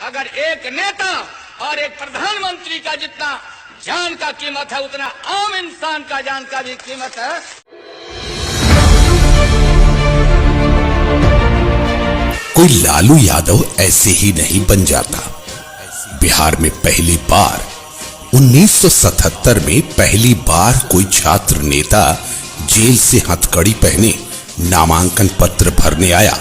अगर एक नेता और एक प्रधानमंत्री का जितना जान का कीमत है उतना आम इंसान का जान का भी कीमत है। कोई लालू यादव ऐसे ही नहीं बन जाता। बिहार में पहली बार 1977 में पहली बार कोई छात्र नेता जेल से हथकड़ी पहने नामांकन पत्र भरने आया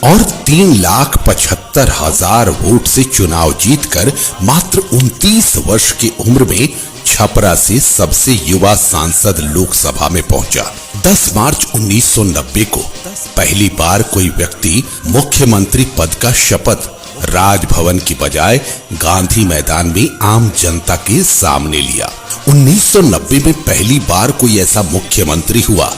और 3,75,000 वोट से चुनाव जीतकर मात्र 29 वर्ष की उम्र में छपरा से सबसे युवा सांसद लोकसभा में पहुंचा। 10 मार्च 1990 को पहली बार कोई व्यक्ति मुख्यमंत्री पद का शपथ राजभवन की बजाय गांधी मैदान में आम जनता के सामने लिया। 1990 में पहली बार कोई ऐसा मुख्यमंत्री हुआ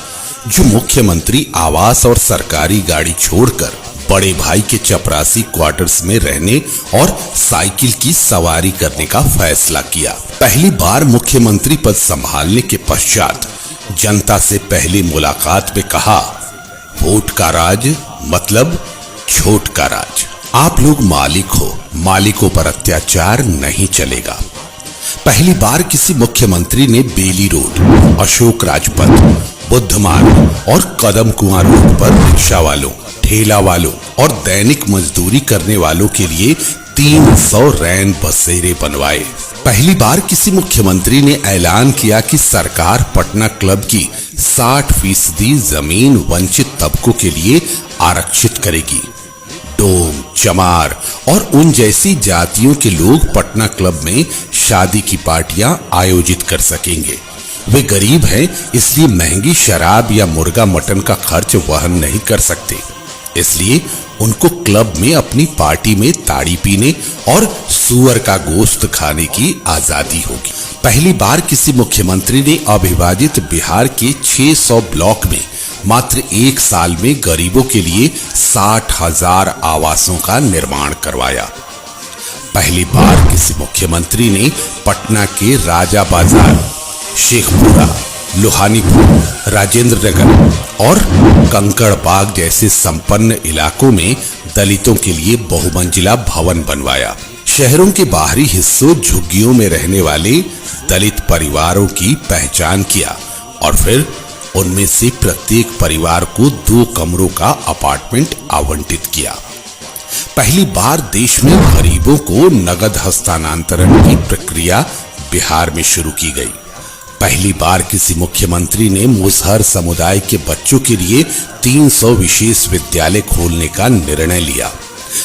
जो मुख्यमंत्री आवास और सरकारी गाड़ी छोड़कर बड़े भाई के चपरासी क्वार्टर्स में रहने और साइकिल की सवारी करने का फैसला किया। पहली बार मुख्यमंत्री पद संभालने के पश्चात जनता से पहली मुलाकात में कहा, वोट का राज मतलब छोट का राज। आप लोग मालिक हो, मालिकों पर अत्याचार नहीं चलेगा। पहली बार किसी मुख्यमंत्री ने बेली रोड, अशोक राजपथ, बुद्ध मार्ग और कदम कुआं रोड पर रिक्शा वालों, ठेला वालों और दैनिक मजदूरी करने वालों के लिए 300 रैन बसेरे बनवाए। पहली बार किसी मुख्यमंत्री ने ऐलान किया कि सरकार पटना क्लब की 60% जमीन वंचित तबकों के लिए आरक्षित करेगी। डोम, चमार और उन जैसी जातियों के लोग पटना क्लब में शादी की पार्टियां आयोजित कर सकेंगे। वे गरीब हैं, इसलिए महंगी शराब या मुर्गा मटन का खर्च वहन नहीं कर सकते, इसलिए उनको क्लब में अपनी पार्टी में ताड़ी पीने और सुअर का गोश्त खाने की आजादी होगी। पहली बार किसी मुख्यमंत्री ने अविभाजित बिहार के 600 ब्लॉक में मात्र 1 साल में गरीबों के लिए 60,000 आवासों का निर्माण करवाया। पहली बार किसी मुख्यमंत्री ने पटना के राजा बाजार, शेखपुरा, लोहानीपुर, राजेंद्र नगर और कंकड़बाग जैसे संपन्न इलाकों में दलितों के लिए बहुमंजिला भवन बनवाया। शहरों के बाहरी हिस्सों झुग्गियों में रहने वाले दलित परिवारों की पहचान किया और फिर उनमें से प्रत्येक परिवार को 2 कमरों का अपार्टमेंट आवंटित किया। पहली बार देश में गरीबों को नगद हस्तांतरण की प्रक्रिया बिहार में शुरू की गई। पहली बार किसी मुख्यमंत्री ने मुसहर समुदाय के बच्चों के लिए 300 विशेष विद्यालय खोलने का निर्णय लिया।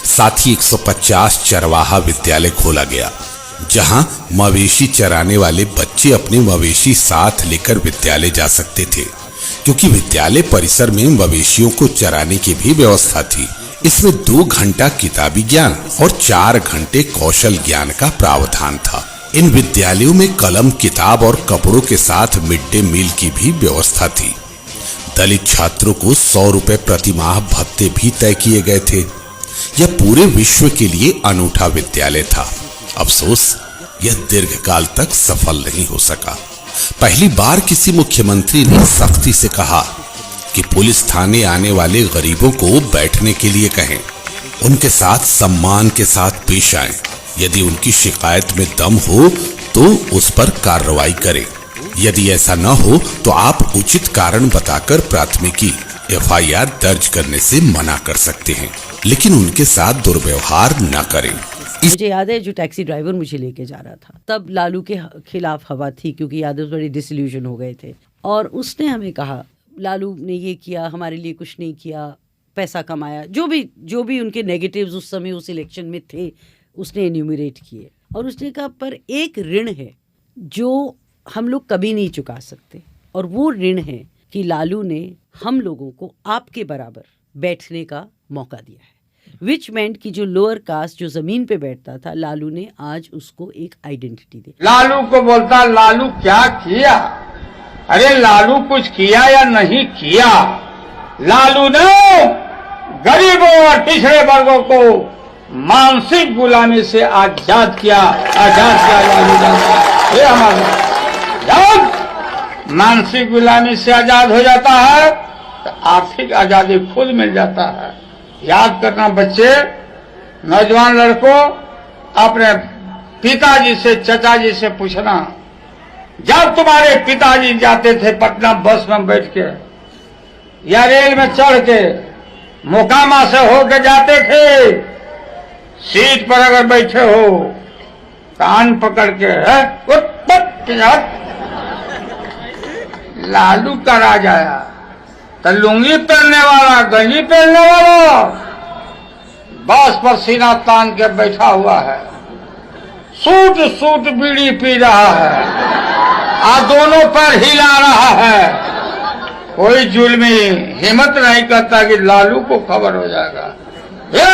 साथ ही 150 चरवाहा विद्यालय खोला गया, जहां मवेशी चराने वाले बच्चे अपने मवेशी साथ लेकर विद्यालय जा सकते थे, क्योंकि विद्यालय परिसर में मवेशियों को चराने की भी व्यवस्था थी। इसमें 2 घंटा किताबी ज्ञान और 4 घंटे कौशल ज्ञान का प्रावधान था। इन विद्यालयों में कलम, किताब और कपड़ों के साथ मिड डे मील की भी व्यवस्था थी। दलित छात्रों को 100 रुपए प्रति माह भत्ते भी तय किए गए थे। यह पूरे विश्व के लिए अनूठा विद्यालय था। अफसोस, यह दीर्घकाल तक सफल नहीं हो सका। पहली बार किसी मुख्यमंत्री ने सख्ती से कहा कि पुलिस थाने आने वाले गरीबों को बैठने के लिए कहें, उनके साथ सम्मान के साथ पेश आएं। यदि उनकी शिकायत में दम हो तो उस पर कार्रवाई करें। यदि ऐसा न हो तो आप उचित कारण बताकर प्राथमिकी FIR दर्ज करने से मना कर सकते हैं, लेकिन उनके साथ दुर्व्यवहार न करें। मुझे याद है जो टैक्सी ड्राइवर मुझे लेके जा रहा था, तब लालू के खिलाफ हवा थी, क्योंकि यादव बड़े डिसल्यूजन हो गए थे और उसने हमें कहा लालू ने ये किया, हमारे लिए कुछ नहीं किया, पैसा कमाया, जो भी उनके नेगेटिव्स उस समय उस इलेक्शन में थे उसने एन्यूमरेट किए। और उसने कहा पर एक ऋण है जो हम लोग कभी नहीं चुका सकते, और वो ऋण है कि लालू ने हम लोगों को आपके बराबर बैठने का मौका दिया है। विच मेंट कि जो लोअर कास्ट जो जमीन पे बैठता था, लालू ने आज उसको एक आइडेंटिटी दी। लालू को बोलता लालू क्या किया? अरे लालू कुछ किया या नहीं किया? लालू ने गरीबों और पिछड़े वर्गों को मानसिक गुलामी से आजाद किया लालू ये हमारा। जब मानसिक गुलामी से आजाद हो जाता है तो आर्थिक आजादी खुद मिल जाता है। याद करना बच्चे, नौजवान लड़कों, अपने पिताजी से, चचा जी से पूछना, जब तुम्हारे पिताजी जाते थे पटना बस में बैठ के या रेल में चढ़ के, मोकामा से होके जाते थे, सीट पर अगर बैठे हो कान पकड़ के लालू का राज आया तो लुंगी पहनने वाला, गंजी पहनने वाला बस पर सीना तान के बैठा हुआ है, सूट बीड़ी पी रहा है और दोनों पैर हिला रहा है। कोई जुल्मी हिम्मत नहीं करता कि लालू को खबर हो जाएगा। ये